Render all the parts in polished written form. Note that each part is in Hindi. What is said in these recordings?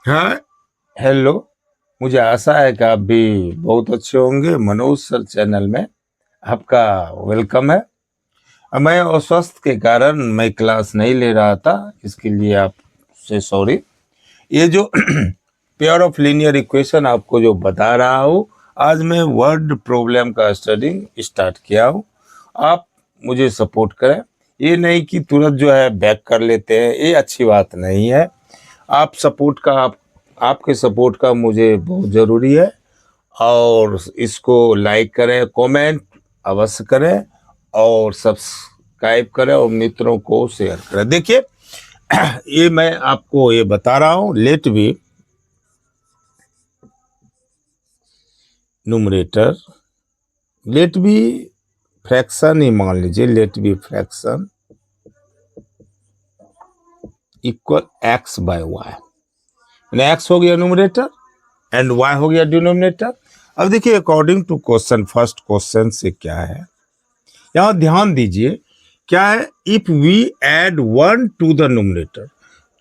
हाँ, हेलो। मुझे आशा है कि आप भी बहुत अच्छे होंगे। मनोज सर चैनल में आपका वेलकम है। मैं अस्वस्थ के कारण मैं क्लास नहीं ले रहा था, इसके लिए आपसे सॉरी। ये जो पेयर ऑफ लीनियर इक्वेशन आपको जो बता रहा हूँ, आज मैं वर्ड प्रॉब्लम का स्टडी स्टार्ट किया हूँ। आप मुझे सपोर्ट करें। ये नहीं कि तुरंत जो है बैक कर लेते हैं, ये अच्छी बात नहीं है। आप सपोर्ट का आपके सपोर्ट का मुझे बहुत ज़रूरी है। और इसको लाइक करें, कमेंट अवश्य करें और सब्सक्राइब करें और मित्रों को शेयर करें। देखिए ये मैं आपको ये बता रहा हूँ, let be numerator, let be fraction ही मान लीजिए, let be fraction equal x by y. X हो गया न्यूमरेटर एंड y हो गया डिनोमिनेटर। अब देखिए according to question, first question से क्या है, यहां ध्यान दीजिए क्या है। If we add 1 to the numerator,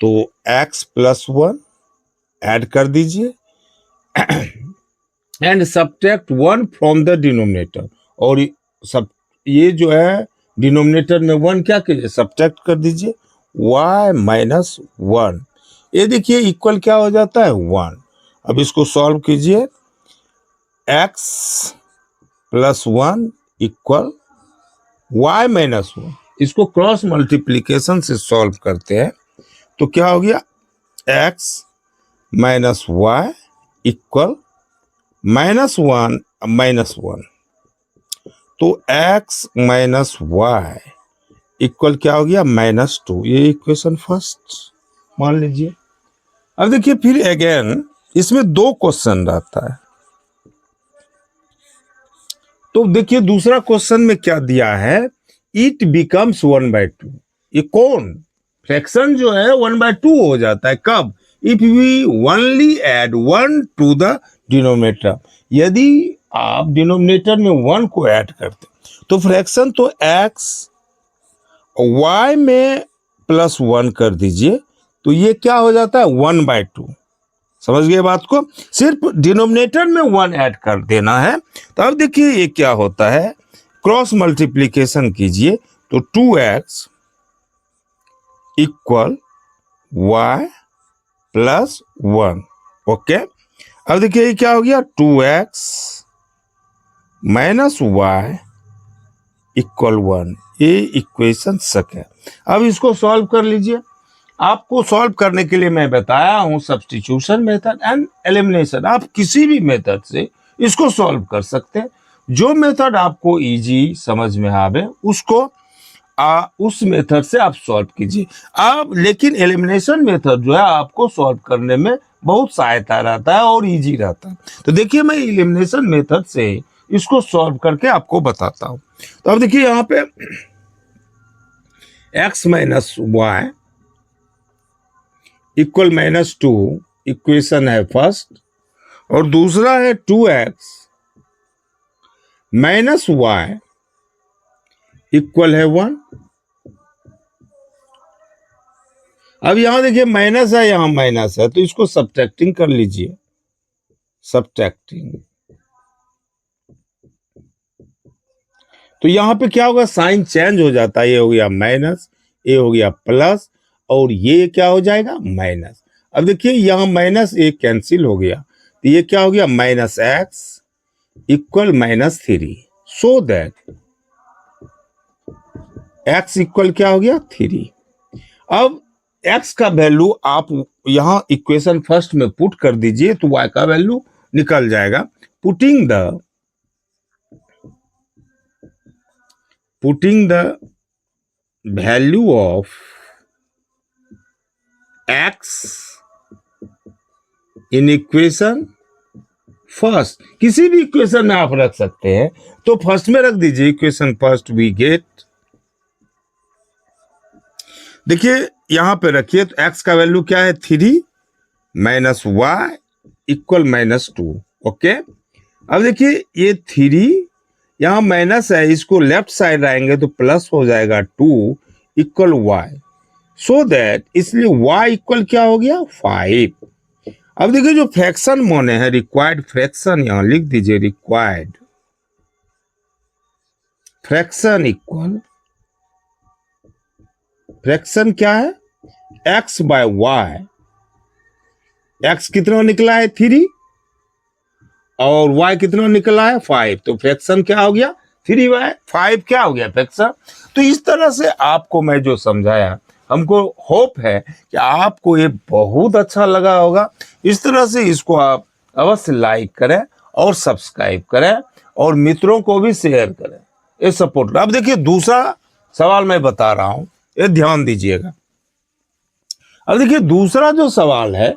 तो x प्लस 1 ऐड कर दीजिए and subtract 1 from the denominator. और सब ये जो है डिनोमिनेटर में 1 क्या कीजिए, सब्ट्रैक्ट कर दीजिए, y माइनस 1। ये देखिए इक्वल क्या हो जाता है, 1। अब इसको सॉल्व कीजिए, x plus 1 equal y minus 1। इसको क्रॉस मल्टीप्लीकेशन से सॉल्व करते हैं तो क्या हो गया, x माइनस वाई इक्वल -1 -1। तो x माइनस वाई इक्वल क्या हो गया, -2। ये इक्वेशन फर्स्ट मान लीजिए। अब देखिए फिर अगेन इसमें 2 क्वेश्चन रहता है। तो देखिए दूसरा क्वेश्चन में क्या दिया है, इट बिकम्स 1/2। ये कौन फ्रैक्शन जो है 1/2 हो जाता है कब, if we only add 1 to the denominator. यदि आप डिनोमिनेटर में 1 को ऐड करते तो फ्रैक्शन तो x y में प्लस 1 कर दीजिए, तो ये क्या हो जाता है 1/2। समझ गए बात को, सिर्फ डिनोमिनेटर में 1 ऐड कर देना है। तो अब देखिए ये क्या होता है, क्रॉस मल्टीप्लीकेशन कीजिए तो 2x equal y plus 1। Okay, अब देखिए ये क्या हो गया, 2x माइनस वाई इक्वल 1। ये इक्वेशन सक है। अब इसको सॉल्व कर लीजिए। आपको सॉल्व करने के लिए मैं बताया हूं सब्स्टिट्यूशन मेथड एंड एलिमिनेशन। आप किसी भी मेथड से इसको सॉल्व कर सकते हैं। जो मेथड आपको इजी समझ में आवे उसको उस मेथड से आप सॉल्व कीजिए। आप लेकिन एलिमिनेशन मेथड जो है आपको सॉल्व करने में बहुत सहायता रहता है और इजी रहता है। तो देखिए मैं एलिमिनेशन मेथड से इसको सॉल्व करके आपको बताता हूं। तो अब देखिए यहां पे x minus y equal -2 equation है फर्स्ट, और दूसरा है 2x माइनस वाई इक्वल है 1। अब यहां देखिए माइनस है, यहां माइनस है, तो इसको सब्ट्रैक्टिंग कर लीजिए, सब्ट्रैक्टिंग। तो यहां पे क्या होगा, साइन चेंज हो जाता है, ये हो गया माइनस, ये हो गया प्लस, और ये क्या हो जाएगा माइनस। अब देखिए यहां माइनस एक कैंसिल हो गया, तो ये क्या हो गया -x equal -3। So that x equal क्या हो गया 3। अब x का वैल्यू आप यहां इक्वेशन फर्स्ट में पुट कर दीजिए तो y का वैल्यू निकल जाएगा। Putting the value of x in equation first, किसी भी इक्वेशन में आप रख सकते हैं, तो फर्स्ट में रख दीजिए इक्वेशन फर्स्ट। वी गेट, देखिए यहां पे रखिए, तो x का वैल्यू क्या है 3 माइनस वाई इक्वल -2। ओके, अब देखिए ये 3 यहां माइनस है, इसको लेफ्ट साइड आएंगे तो प्लस हो जाएगा 2 इक्वल वाई। सो दैट इसलिए y इक्वल क्या हो गया 5। अब देखिए जो फ्रैक्शन माने हैं रिक्वायर्ड फ्रैक्शन, यहां लिख दीजिए रिक्वायर्ड फ्रैक्शन इक्वल, फ्रैक्शन क्या है, एक्स बाय वाई, एक्स कितना निकला है 3 और y कितना निकला है 5, तो फ्रैक्शन क्या हो गया 3y, 5 क्या हो गया फ्रैक्शन। तो इस तरह से आपको मैं जो समझाया, हमको होप है कि आपको ये बहुत अच्छा लगा होगा। इस तरह से इसको आप अवश्य लाइक करें और सब्सक्राइब करें और मित्रों को भी शेयर करें, ये सपोर्ट। अब देखिए दूसरा सवाल मैं बता रहा हूं, ये ध्यान दीजिएगा। अब देखिए दूसरा जो सवाल है,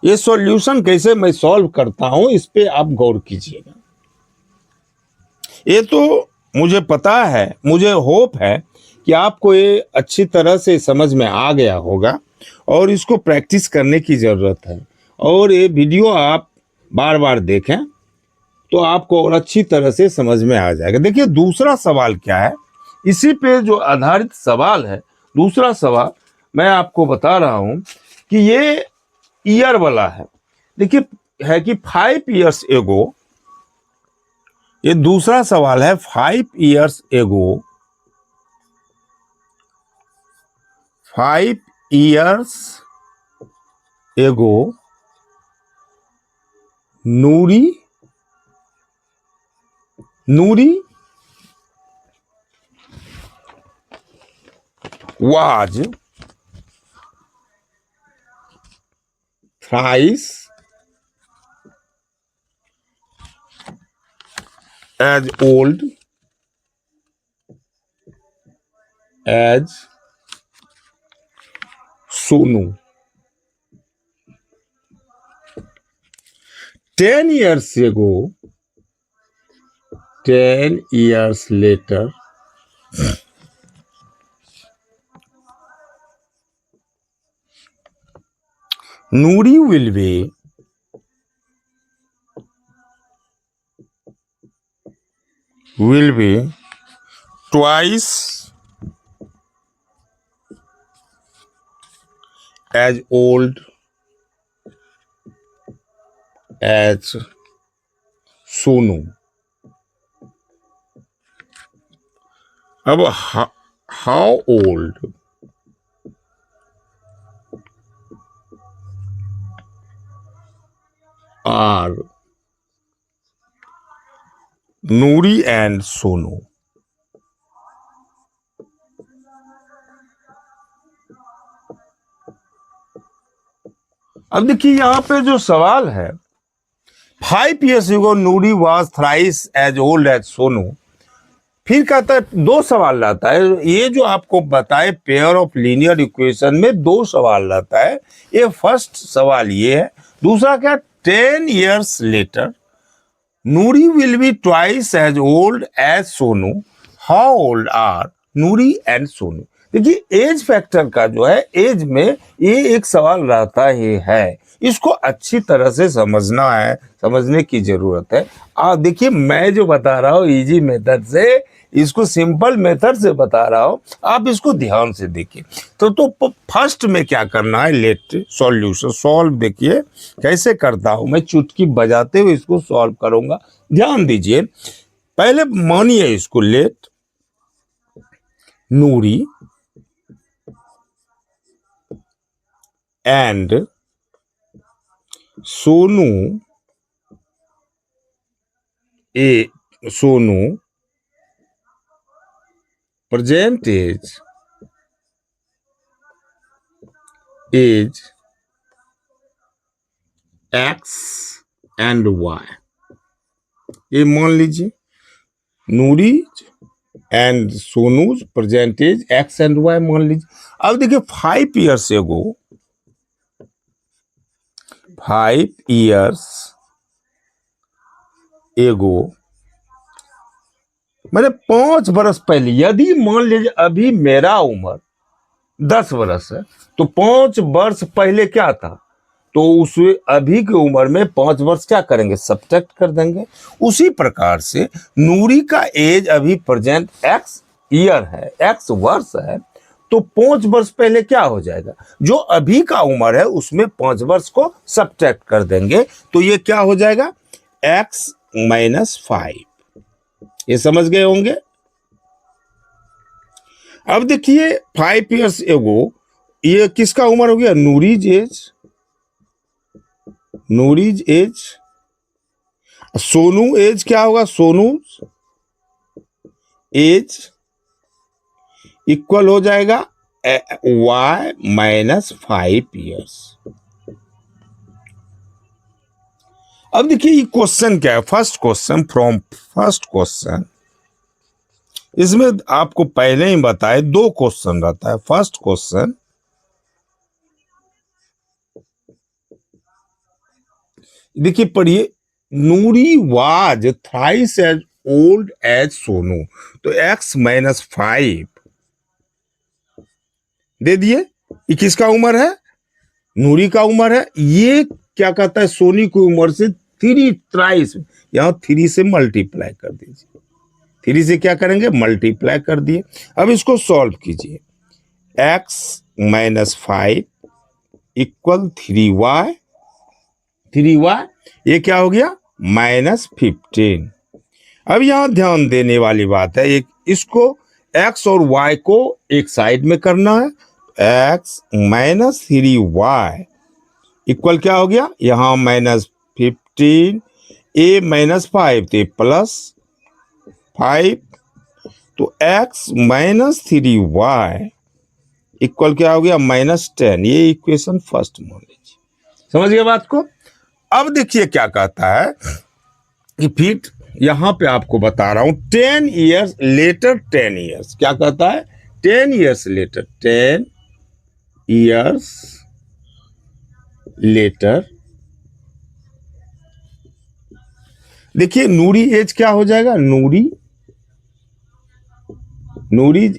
ये सॉल्यूशन कैसे मैं सॉल्व करता हूं, इस पे आप गौर कीजिएगा। ये तो मुझे पता है, मुझे होप है कि आपको ये अच्छी तरह से समझ में आ गया होगा और इसको प्रैक्टिस करने की जरूरत है। और ये वीडियो आप बार बार देखें तो आपको और अच्छी तरह से समझ में आ जाएगा। देखिए दूसरा सवाल क्या है, इसी पे जो आधारित सवाल है। दूसरा सवाल मैं आपको बता रहा हूं कि ये ईयर वाला है। देखिए है कि 5 years एगो, ये दूसरा सवाल है 5 years एगो, 5 years एगो नूरी was thrice as old as Sonu. 10 years ago, 10 years later, Nuri will be twice as old as Sonu. अब how old are Nuri and Sonu? अब देखिए यहां पे जो सवाल है, 5 years ago Noori was thrice as old as Sonu. फिर कहता है, दो सवाल लाता है। ये जो आपको बताए पेयर ऑफ लीनियर इक्वेशन में दो सवाल लाता है। ये फर्स्ट सवाल ये है। दूसरा क्या, 10 years later Noori will be twice as old as Sonu, how old are Noori and Sonu. देखिए एज फैक्टर का जो है, एज में ये एक सवाल रहता ही है। इसको अच्छी तरह से समझना है, समझने की जरूरत है। देखिए मैं जो बता रहा हूँ इजी मेथड से, इसको सिंपल मेथड से बता रहा हूँ, आप इसको ध्यान से देखिए। तो फर्स्ट में क्या करना है, लेट सॉल्यूशन सॉल्व। देखिए कैसे करता हूं मैं, चुटकी बजाते हुए इसको सॉल्व करूंगा, ध्यान दीजिए। पहले मानिए इसको, let Noori and Sonu present age x and y। ये मान लीजिए Noori and Sonu present age x and y मान लीजिए। अब देखिए 5 years एगो, 5 years एगो मैंने 5 बरस पहले, यदि मान लीजिए अभी मेरा उम्र 10 वर्ष है तो 5 वर्ष पहले क्या था, तो उस अभी की उम्र में 5 वर्ष क्या करेंगे, सब्ट्रैक्ट कर देंगे। उसी प्रकार से नूरी का एज अभी प्रेजेंट x ईयर है, x वर्ष है, तो 5 वर्ष पहले क्या हो जाएगा, जो अभी का उम्र है उसमें 5 वर्ष को सब्ट्रैक्ट कर देंगे, तो ये क्या हो जाएगा, x - 5। ये समझ गए होंगे। अब देखिए 5 ईयर्स एगो, ये किसका उम्र हो गया, नूरीज एज। नूरीज एज, सोनू एज क्या होगा, सोनू एज इक्वल हो जाएगा y - 5 ईयर्स। अब देखिए ये क्वेश्चन क्या है, first question from first question. इसमें आपको पहले ही बताए 2 क्वेश्चन रहता है। फर्स्ट क्वेश्चन, देखिए पढ़िए, Noori was thrice as old as Sonu, तो x - 5 दे दिए। ये किसका उम्र है, नूरी का उम्र है। ये क्या कहता है, सोनी की उम्र से 3 ट्राइस, यहां 3 से मल्टीप्लाई कर दीजिए। 3 से क्या करेंगे, मल्टीप्लाई कर दिए। अब इसको सॉल्व कीजिए, x - 5 इक्वल 3y, 3y ये क्या हो गया, -15। अब यहां ध्यान देने वाली बात है, एक इसको x और y को एक साइड में करना है। x - 3y इक्वल क्या हो गया, यहां -15, a - 5 तो +5, तो x - 3y इक्वल क्या हो गया, -10। ये इक्वेशन फर्स्ट मान लीजिए। समझ गए बात को। अब देखिए क्या कहता है कि फिर यहां पे आपको बता रहा हूं 10 ईयर्स लेटर, 10 ईयर्स क्या कहता है, 10 ईयर्स लेटर, 10 ईयर्स लेटर। देखिए नूरी एज क्या हो जाएगा, नूरी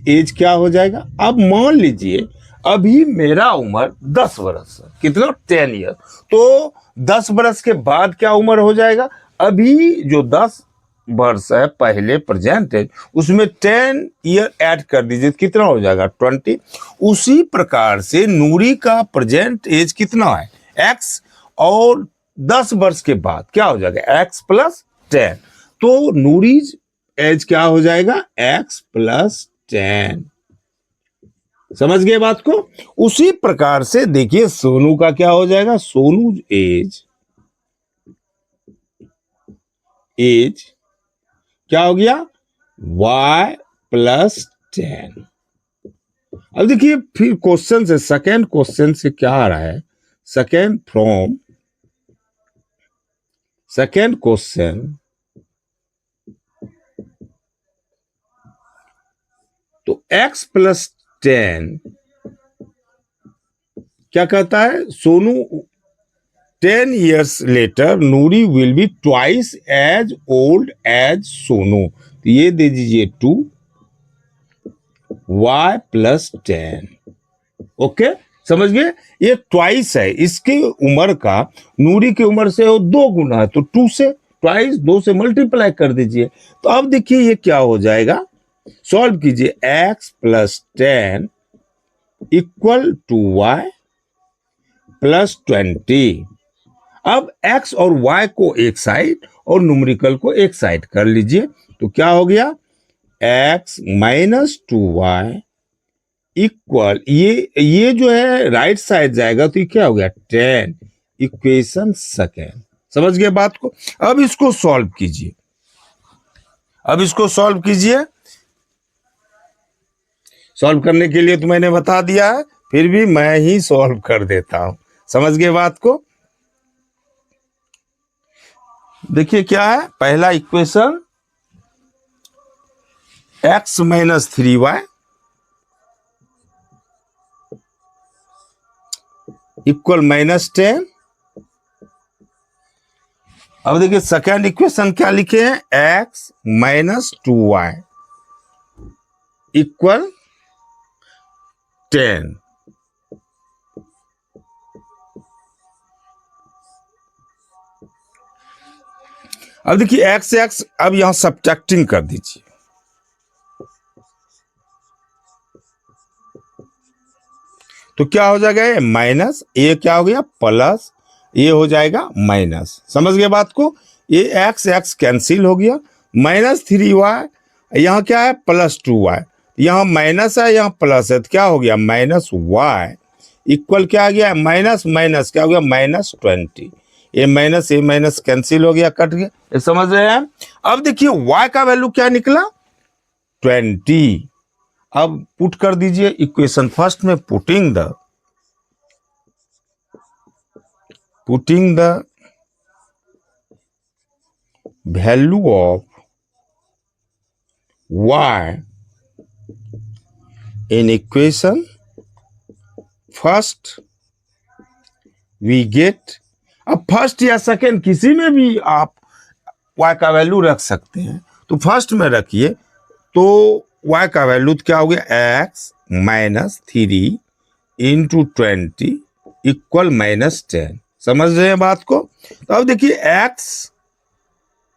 एज क्या हो जाएगा। अब मान लीजिए अभी मेरा उम्र 10 बरस है, कितना, 10 ईयर, तो 10 बरस के बाद क्या उम्र हो जाएगा, अभी जो 10 वर्ष है पहले प्रेजेंट एज, उसमें 10 ईयर ऐड कर दीजिए, कितना हो जाएगा, 20। उसी प्रकार से नूरी का प्रेजेंट एज कितना है, x, और 10 वर्ष के बाद क्या हो जाएगा, x + 10, तो नूरीज एज क्या हो जाएगा, x + 10। समझ गए बात को। उसी प्रकार से देखिए सोनू का क्या हो जाएगा, सोनू एज क्या हो गया, y + 10। अब देखिए फिर क्वेश्चन से, सेकेंड क्वेश्चन से क्या आ रहा है, सेकेंड क्वेश्चन, तो x + 10 क्या कहता है, Sonu 10 years later Noori will be twice as old as Sonu, तो ये दे दीजिए 2 y + 10। ओके, समझ गए। ये ट्वाइस है, इसकी उम्र का नूरी की उम्र से वो 2 गुना है, तो 2 से ट्वाइस, 2 से मल्टीप्लाई कर दीजिए। तो अब देखिए ये क्या हो जाएगा, सॉल्व कीजिए, x + 10 इक्वल टू y + 20। अब x और y को एक साइड और न्यूमेरिकल को एक साइड कर लीजिए, तो क्या हो गया, x - 2y इक्वल, ये जो है राइट साइड जाएगा, तो ये क्या हो गया, 10। Equation second. समझ गए बात को। अब इसको सॉल्व कीजिए, सॉल्व करने के लिए तो मैंने बता दिया है, फिर भी मैं ही सॉल्व कर देता हूं। समझ गए बात को। देखिए क्या है, पहला इक्वेशन x - 3y इक्वल -10। अब देखिए सेकेंड इक्वेशन क्या लिखे हैं, x - 2y इक्वल 10। अब देखिए x, अब यहां सब्ट्रैक्टिंग कर दीजिए, तो क्या हो जाएगा, ये माइनस, ये क्या हो गया प्लस, ये हो जाएगा माइनस। समझ गए बात को? ये एक्स एक्स कैंसिल हो गया, -3y, यहाँ क्या है +2y, यहाँ माइनस है यहाँ प्लस है, तो क्या हो गया -y इक्वल क्या आ गया, माइनस माइनस क्या हो गया -20। ये माइनस कैंसिल हो गया, कट गया। ये समझ रहे हैं? अब देखिए y का वैल्यू क्या निकला 20। अब पुट कर दीजिए इक्वेशन फर्स्ट में, putting the value of y in equation first we get. अब फर्स्ट या सेकेंड किसी में भी आप y का वैल्यू रख सकते हैं, तो फर्स्ट में रखिए, तो y का वैल्यू क्या हो गया x -3 इंटू 20 इक्वल -10। समझ रहे हैं बात को? तो अब देखिए x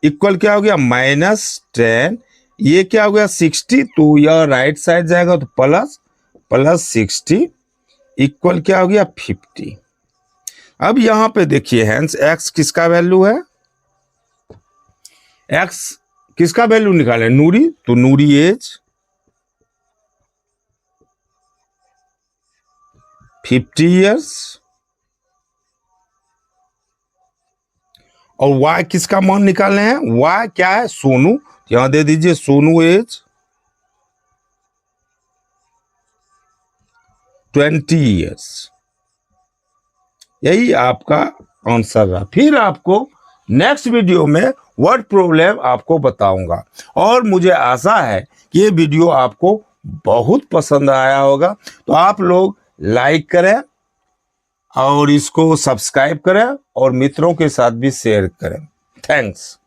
इक्वल क्या हो गया -10, ये क्या हो गया 60, तो यह राइट साइड जाएगा तो प्लस 60 इक्वल क्या हो गया 50। अब यहां पे देखिए हैंस x किसका वैल्यू है, x किसका वैल्यू निकाले नूरी, तो नूरी एज 50 इयर्स, और y किसका मान निकालने हैं, y क्या है सोनू, यहां दे दीजिए सोनू एज 20 इयर्स। यही आपका आंसर रहा। फिर आपको नेक्स्ट वीडियो में वर्ड प्रॉब्लम आपको बताऊंगा, और मुझे आशा है कि ये वीडियो आपको बहुत पसंद आया होगा। तो आप लोग लाइक करें और इसको सब्सक्राइब करें और मित्रों के साथ भी शेयर करें। थैंक्स।